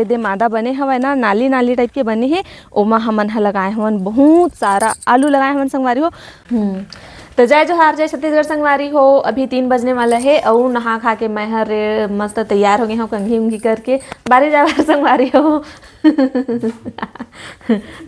दे मादा बने हवय ना, नाली नाली टाइप के बने हे, ओमा हमन ह लगाए हवन बहुत सारा आलू लगाए हवन संगवारी हो। तो जय जोहार, जय छत्तीसगढ़ संगवारी हो। अभी 3 बजने वाला है और नहा खा के मैं हर मस्त तैयार हो गई हूँ कंघी उंघी करके बारी जावर संगवारी हो।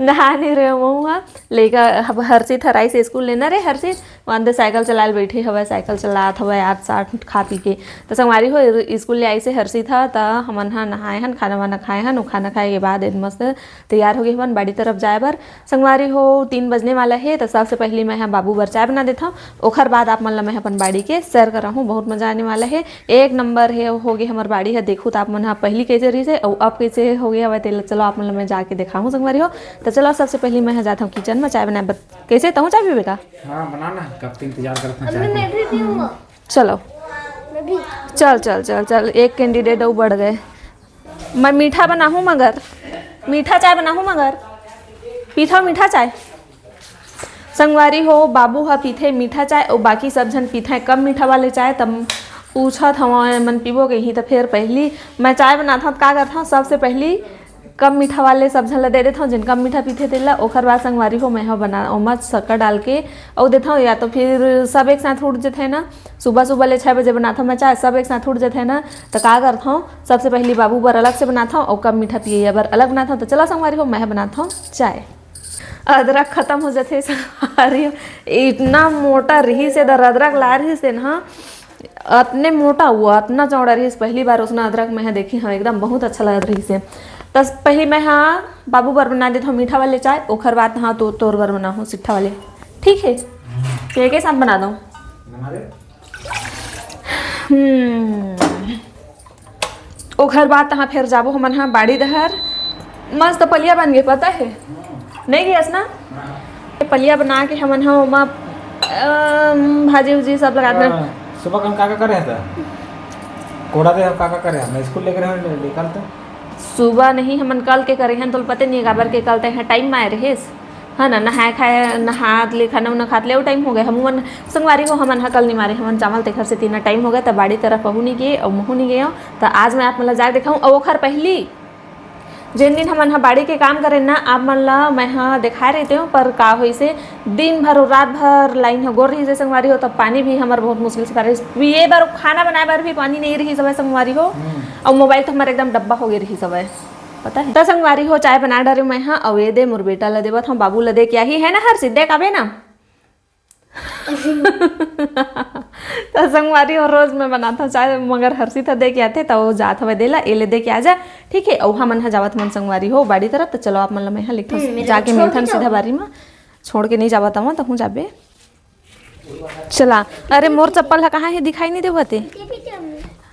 नहा नहीं रहे हुआ लेकर हर्षित हराई से स्कूल लेना रे हर्षित वहाँ साइकिल चलाए बैठे हवा, साइकिल चलात हवा 8-8 खा पी के। तो संगवारी हो स्कूल ले आई से हर्षित था तो हमन हा नहाए हन, खाना वाना खाए हन, खाना खाए के बाद मस्त तैयार हो गए हन बाड़ी तरफ जाए बर। संगवारी हो 3 बजने वाला है तो सबसे पहले मैं बाबू बर चाय बना देता हूँ, ओखर बाद आप मन ला मैं अपन बाड़ी के सैर कर रहा हूँ। बहुत मजा आने वाला है, एक नंबर है हो गई हमार बाड़ी है। देखो तो आप मन पहली कैसे रही से और अब कैसे हो गया हवा, चलो आप मन मैं जाके देखा हूँ संगवारी हो। तो चलो सबसे पहले मैं जाता हूँ किचन में चाय बनाए। कैसे तहूँ चाय पीबे का? हाँ बनाना, कब तक इंतजार करता हूँ। चलो चल चल चल चल, एक कैंडिडेट और बढ़ गए। मैं मीठा बनाऊँ मगर मीठा चाय बनाऊँ मगर पीथा मीठा चाय। संगवारी हो बाबू हा पीथे मीठा चाय और बाकी सब जन पीथे कम मीठा वाले चाय। तब पूछत हवा मन पीबो गई तो फिर पहली मैं चाय बनाता हूँ का करता हूँ, सबसे पहली कम मीठा वाले सब झन ला दे देता हूँ, जिन कम मीठा पीते तेला। ओखर बाद संगवारी हो मैं हाँ बना ओमा शक्कर डाल के और देता हूँ, या तो फिर सब एक साथ उठ जाते हैं ना। सुबह सुबह ले 6 बजे बनाता हूँ मैं चाय, सब एक साथ उठ जाते हैं ना। तो का करता हूँ सबसे पहले बाबू बर अलग से बनाता हूँ और कम मीठा पिए बर अलग बनाता हूँ। तो चलो संगवारी हो मैं बनाता हूँ चाय। अदरक खत्म हो जाते संगवारी हो, इतना मोटा रही से अदरक ला रही से ना, इतने मोटा हुआ इतना चौड़ा रही। पहली बार उसने अदरक मैं देखी हाँ, एकदम बहुत अच्छा लग रही से। तो पहले मैं हाँ बाबू बर बना देता हूँ मीठा वाले चाय, ओखर बाद हाँ तो तोर बर बना हूँ सिट्ठा वाले। ठीक है एक ही साथ बना दूँ। ओखर बाद हाँ फिर जाबो हमन हाँ बाड़ी दहर मस्त पलिया बन गए, पता है नहीं गैस ना। पलिया बना के हमन हाँ ओमा भाजी उजी सब लगा देना। सुबह कल का करे था कोड़ा दे का करे मैं स्कूल लेकर निकल तो सुबह नहीं हमन कल के करे हैं तो पता नहीं काबर के कल तक टाइम में आए रहे है ना। नहाए खाए नहा ले खाना उना खाते ले वो टाइम हो गया। हम संगवारी हो हमन हा कल नहीं मारे, हमन चावल ते घर से 3 टाइम हो गया। तो बाड़ी तरफ पहू नहीं गए और मुँह नहीं गए। तो आज मैं आप मतलब जा दिखाऊँ और ओखर पहली जिन दिन हमन हा बाड़ी के काम करें ना आप मन ला मैं हाँ दिखा रहते हूँ। पर का हुई से दिन भर और रात भर लाइन हो गोर रही से संगवारी हो। तब पानी भी हमारे बहुत मुश्किल से पारे पिए बर खाना बनाए बर भी पानी नहीं रही सब संगवारी हो। और मोबाइल तो हमारे एकदम डब्बा हो गई रही सब पता है। तो संगवारी हो चाय बना डारे मैं हाँ और ये दे मोर बेटा ला देवत हूँ, बाबू ला दे क्या ही है ना हर सिद्धे काबे ना। तो संगवारी हो रोज मैं बनाता हूँ चाय मगर हर्षी था दे के आते तो वो जात हवे देला ए ले दे के आ जा। ठीक है और हमन हा जावत मन संगवारी हो बाड़ी तरफ। तो चलो आप मन ला मैं लिखता जाके मिलथन सीधा बारी में, छोड़ के नहीं जावत हूँ तो हूँ जाबे चला। अरे मोर चप्पल है कहाँ है दिखाई नहीं देवते।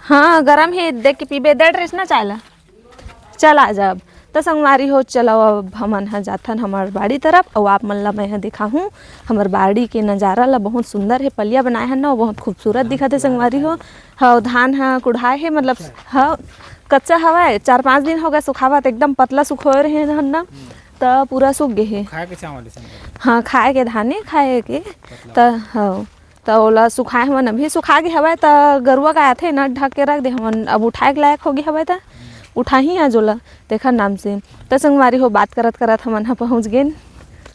हाँ गरम है देख के पीबे दे ड्रेस ना चाय ला चला जब। तो संगवारी हो चलो अब हमन हा जाथन हमार बाड़ी तरफ और आप मन ला मैं दिखा हूँ हमार बाड़ी के नज़ारा ला। बहुत सुंदर है, पलिया बनाए हैं ना बहुत खूबसूरत दिखा थे संगवारी हो। हाँ धान हाँ कुढ़ाए है मतलब हाँ कच्चा हवा है, 4-5 दिन हो गए सुखावत एकदम पतला सुखोए रहे धान ना तो पूरा सूख गए है। हाँ खाए के धाने खाए के तो हाँ तो ओला सुखाए हमन अभी सुखा के हवा। तो गरुआ का आथे ना ढक के रख दे हमन, अब उठाए के लायक हो गए हवा तो उठा ही आ जोला देखा नाम से। तो संगवारी हो बात करत करत हमन हा पहुँच गए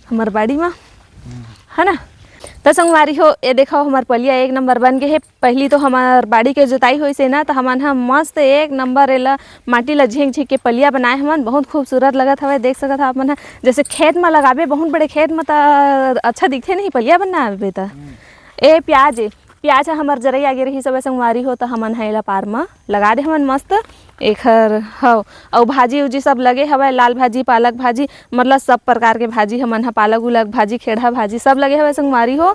हमार बाड़ी में है ना। तो संगवारी हो ये देखो हमार पलिया एक नंबर बन गए है। पहली तो हमार बाड़ी के जोताई हुई से ना तो हमन हा मस्त एक नंबर एला माटी ला झींक झींक के पलिया बनाए हमन, बहुत खूबसूरत लगत हवे। देख सकत आप मन जैसे खेत में लगाबे बहुत बड़े खेत में तो अच्छा दिखते नहीं पलिया बनाबे तो। ए प्याज हमार जरई आगे रही सब संगवारी हो तो हमन हेला पार में लगा दे हमन मस्त एखर हव। और भाजी उजी सब लगे हवे, लाल भाजी पालक भाजी मतलब सब प्रकार के भाजी हमन हा पालक उलक भाजी खेड़ा भाजी सब लगे हवे संगवारी हो।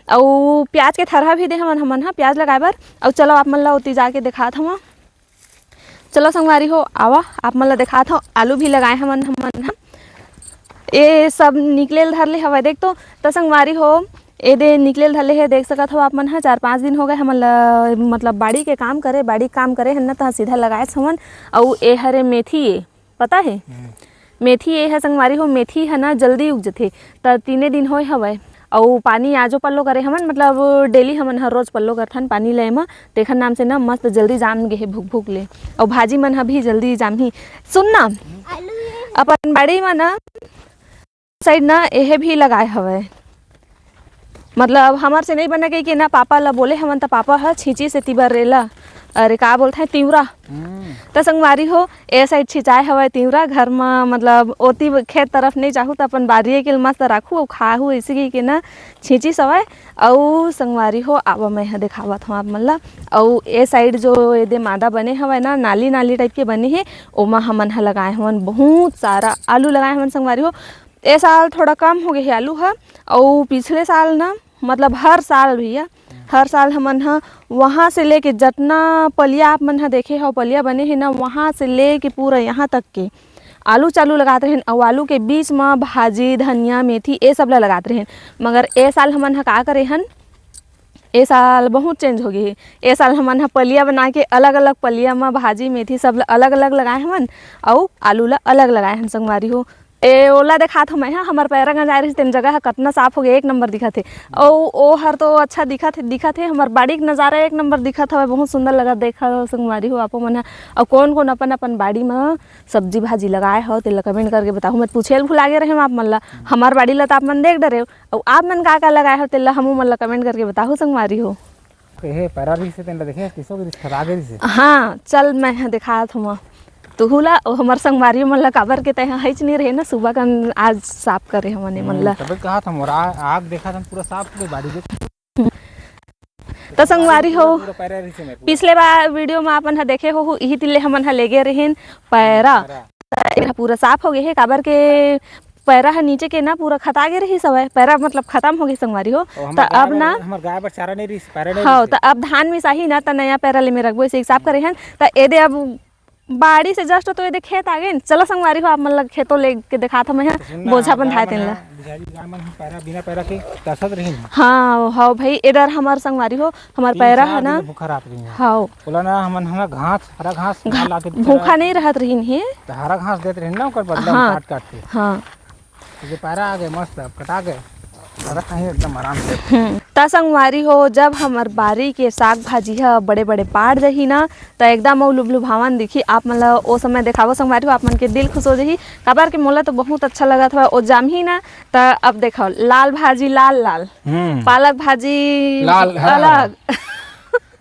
और प्याज के थरहा भी दे हमन हा प्याज लगाए बर। और चलो आप मन ला उती जाके दिखात हूँ। चलो संगवारी हो आवा आप मन ला दिखात हूँ। आलू भी लगाए हमन हा ये सब निकले धर ले हवा देख। तो संगवारी हो ए दे निकले धले है देख सकत हो आप मन हा। 4-5 दिन हो गए हमन मतलब बाड़ी के काम करे है ना तो सीधा लगाए हमन। और ए हरे मेथी ए पता है मेथी ए है संगवारी हो। मेथी है ना जल्दी उग जाथे तो 3 दिन होए हवे और पानी आजो पल्लो करे हमन मतलब डेली हमन हर रोज पल्लो करथन पानी ले म तेखर नाम से ना मस्त जल्दी जाम गे हे भुक भुक ले और भाजी मन ह भी जल्दी जामही। सुन ना अपन बाड़ी में ना साइड ना एहे भी लगाए हवे मतलब हमार से नहीं बना गई कि ना पापा ला बोले हमन त पापा ह छींची से तिबर रेला अरे का बोलते हैं तिवरा त संगवारी हो ए साइड छिंचाए हवे तिवरा घर में मतलब ओती खेत तरफ नहीं चाहू त अपन बारिये के मस्त राखू और खाहू ऐसे के ना छींची सवय और संगवारी हो अब मैं ह दिखावत हूँ आप मन ला और ए साइड जो एदे मादा बने हवे ना नाली नाली टाइप के बने हे ओमा हमन ह लगाए हवन बहुत सारा आलू लगाए हवन संगवारी हो। ए साल थोड़ा कम हो गए है आलू ह और पिछले साल ना मतलब हर साल भैया हर साल हमन ह वहाँ से लेके जितना पलिया आप मन ह देखे हो पलिया बने है ना वहाँ से लेके पूरा यहाँ तक के आलू चालू लगाते रहें और आलू के बीच में भाजी धनिया मेथी ये सब ला लगाते रहें। मगर ए साल हमन ह का करे हन ए साल बहुत चेंज हो गई है। ए साल हमन ह पलिया बना के अलग अलग पलिया में भाजी मेथी सब अलग अलग लगाए हमन और आलू ला अलग लगाए हन संगवारी हो। ए ओला दिखात मैं हमार पैरा गंजाय रही तेन जगह कितना साफ हो गया एक नंबर दिखत है और ओ हर तो अच्छा दिखत है हमार बाड़ी के नज़ारा एक नंबर दिखत हवे बहुत सुंदर लगा देखा संगवारी हो आपो मन और कौन कौन अपन अपन बाड़ी में सब्जी भाजी लगाए हो तेला कमेंट करके बताओ मत पूछेल भुला गए रहे आप मन ला हमार बाड़ी ला तो आप मन देख डरे और आप मन का लगाए हो तेला हमू मन ला कमेंट करके बताओ संगवारी हो। हे पैरा भी से तेन देखे किसो के खरा गई से हाँ चल मैं दिखात हूँ तुहुला हमार संगवारी मन ला काबर के तय हइच नहीं रहे ना सुबह का आज साफ करे हमने मन ला तब कहा था मोरा आग देखा था पूरा साफ पूरी बाड़ी देख तो संगवारी हो पिछले बार वीडियो में अपन ह देखे हो यही तिल्ले हमन ह लेगे रहेन पैरा पूरा साफ हो गए है काबर के पैरा है नीचे के ना पूरा खता गे रही सब पैरा मतलब खत्म हो गई संगवारी हो तो अब ना हमर गाय बर चारा नहीं रही पैरा नहीं हाँ तो अब धान में सही ना तो नया पैरा ले में रखबो इसे साफ करे हैं तो एदे अब बाड़ी से जस्ट तो ये खेत आ गए चलो संगवारी हो आप मन लग खेतों लेके दिखा था मैं बोझा बंधाए तेन ला बिना पैरा के कसत रही हाँ हाँ भाई इधर हमार संगवारी हो हमार पैरा है ना भूखा रात रही हाँ बोला ना हमन हना घास हरा घास ला के भूखा नहीं रहत रही है हरा घास देते रही ना ओकर बदला हाँ, काट के हाँ ये पैरा आ गए मस्त अब कटा गए सारा कहीं एकदम आराम से ता संगवारी हो जब हमार बारी के साग भाजी है बड़े बड़े पाड़ जही ना तो एकदम और लुभावन दिखी आप मतलब ओ समय दिखावो संगवारी हो आप मन के दिल खुश हो जही काबर के मोला तो बहुत अच्छा लगा था ओ जाम ही ना तो अब देखो लाल भाजी लाल लाल पालक भाजी लाल अलग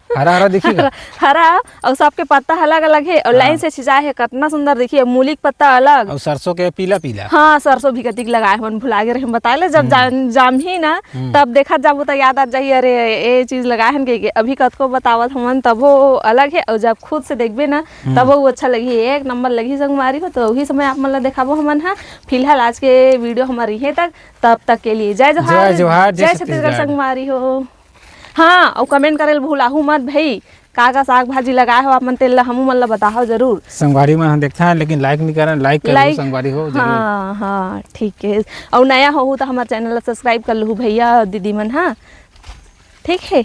हरा हरा दिखेगा हरा और सबके पत्ता अलग अलग है और लाइन से सिंचाई है कितना सुंदर देखिए मूली का पत्ता अलग और सरसों के पीला पीला हाँ सरसों भी कतिक लगाए हम भुला गए हम बताए जब जाम ही ना तब देखा जाबो तो याद आ जाइए अरे ये चीज लगाए हम के अभी कतको बतावत हमन तब वो अलग है और जब खुद से देखबे ना तब वो अच्छा लगी एक नंबर लगी संगवारी हो तो वही समय आप मन ला दिखाबो हमन हा फिलहाल आज के वीडियो हमारी है तब तक के लिए जय जोहार जय छत्तीसगढ़ संगवारी हो। हाँ और कमेंट करे भूलाहू मत भाई का साग भाजी लगाए हो आप मन तेल हमू मन ला बताओ जरूर संगवारी में हम देखता है लेकिन लाइक नहीं करें लाइक कर संगवारी हो जरूर। हाँ हाँ ठीक है और नया हो तो हमारे चैनल सब्सक्राइब कर लो भैया दीदी मन हाँ ठीक है।